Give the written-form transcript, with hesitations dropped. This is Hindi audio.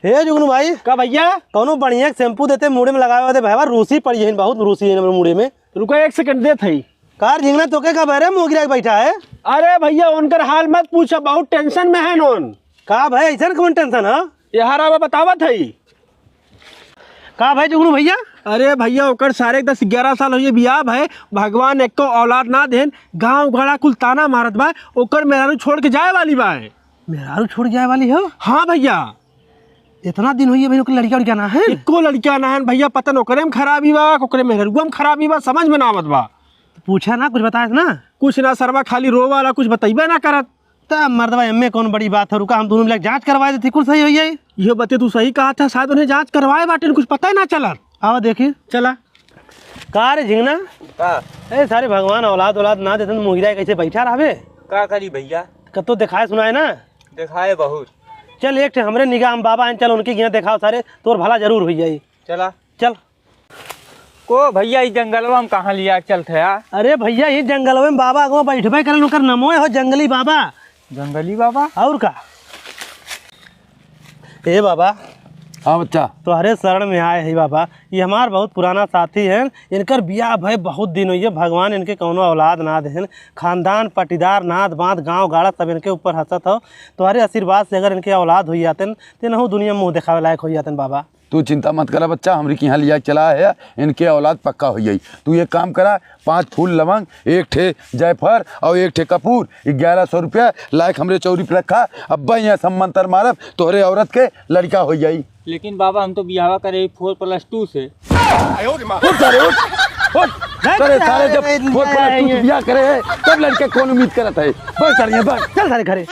हे जुगनू भाई का भैया कौनो बढ़िया शैम्पू देते मुड़े में लगावे होते भाई रूसी पड़ी है बहुत रूसी है मुड़े में। रुको 1 सेकंड दे थई। कार झिंगना तोके का बहरे मुँह गिरा के बैठा है। अरे भैया उनकर हाल मत पूछा, बहुत टेंशन में है नोन। का भाई ऐसा कौन टेंशन है? यार बतावा थई का भाई जुगनू भैया? अरे भैया ओकर सारे 10-11 साल हो बियाह भाई, भगवान एक को औलाद ना देन, गांव घड़ा कुल ताना मारत बा, ओकर मेहरारू छोड़ के जाए वाली बा। मेहरारू छोड़ जाए वाली हो? हाँ भैया। इतना दिन हुई है भाई, लड़का उड़का ना है? एको लड़का ना है भैया, पता ओकरे में खराबी बा, ओकरे मेहरुआ में खराबी बा, समझ में ना आवत बा। पूछा ना कुछ बताया ना? कुछ ना सरवा, खाली रो वाला कुछ बताइबे ना करत। तब मर्दवा एम्मे कौन बड़ी बात है, रुका हम दोनों मिलकर जांच करवाए देती, कुछ सही हुई है। ये बते तू सही कहा था, शायद उन्हें जांच करवाए बाटे, कुछ पता ही ना चला। आओ देखिए चला का रे झिंगना ए सारे भगवान औलाद ना देते मुहिरा कैसे बैठा रहे का करी भैया? कतो दिखाए सुनाए ना? दिखाए बहुत। चल एक ठे हमरे निगाह में बाबा हैं, चल उनकी यहाँ दिखाओ सारे, तोर भला जरूर हुई जाई। चला चल को भैया इस जंगलवा में कहाँ लिया चलते यार? अरे भैया ये जंगल में बाबा अगवा बैठबे करन, उनकर नमो हो जंगली बाबा। जंगली बाबा और का ए बाबा? हाँ बच्चा। तोहरे शरण में आए है बाबा, ये हमार बहुत पुराना साथी है, इनकर बियाह भाई बहुत दिन हुई है, भगवान इनके कौनो औलाद ना देन, खानदान पटीदार नाद बांध गांव गाड़ा सब इनके ऊपर हंसत हो। तुम्हारे आशीर्वाद से अगर इनके औलाद हुई जाते तो नहु दुनिया में मुँह दिखावे लायक हो जाते बाबा। तू चिंता मत करा बच्चा, हमरी के यहाँ लिया चला है, इनके औलाद पक्का हो जाई। तू एक काम करा, 5 फूल लवंग, 1 ठे जायफल और 1 ठे कपूर, 1100 रुपया लायक हमरे चौरी पे रखा। अब्बा यहाँ सब मंतर मारब, तोहरे औरत के लड़का हो जाई। लेकिन बाबा हम तो बियाह करे 4+2 से। सारे जब 4+2 बियाह करे है तब लड़के कौन उम्मीद करत है? बस चल सारे घरे।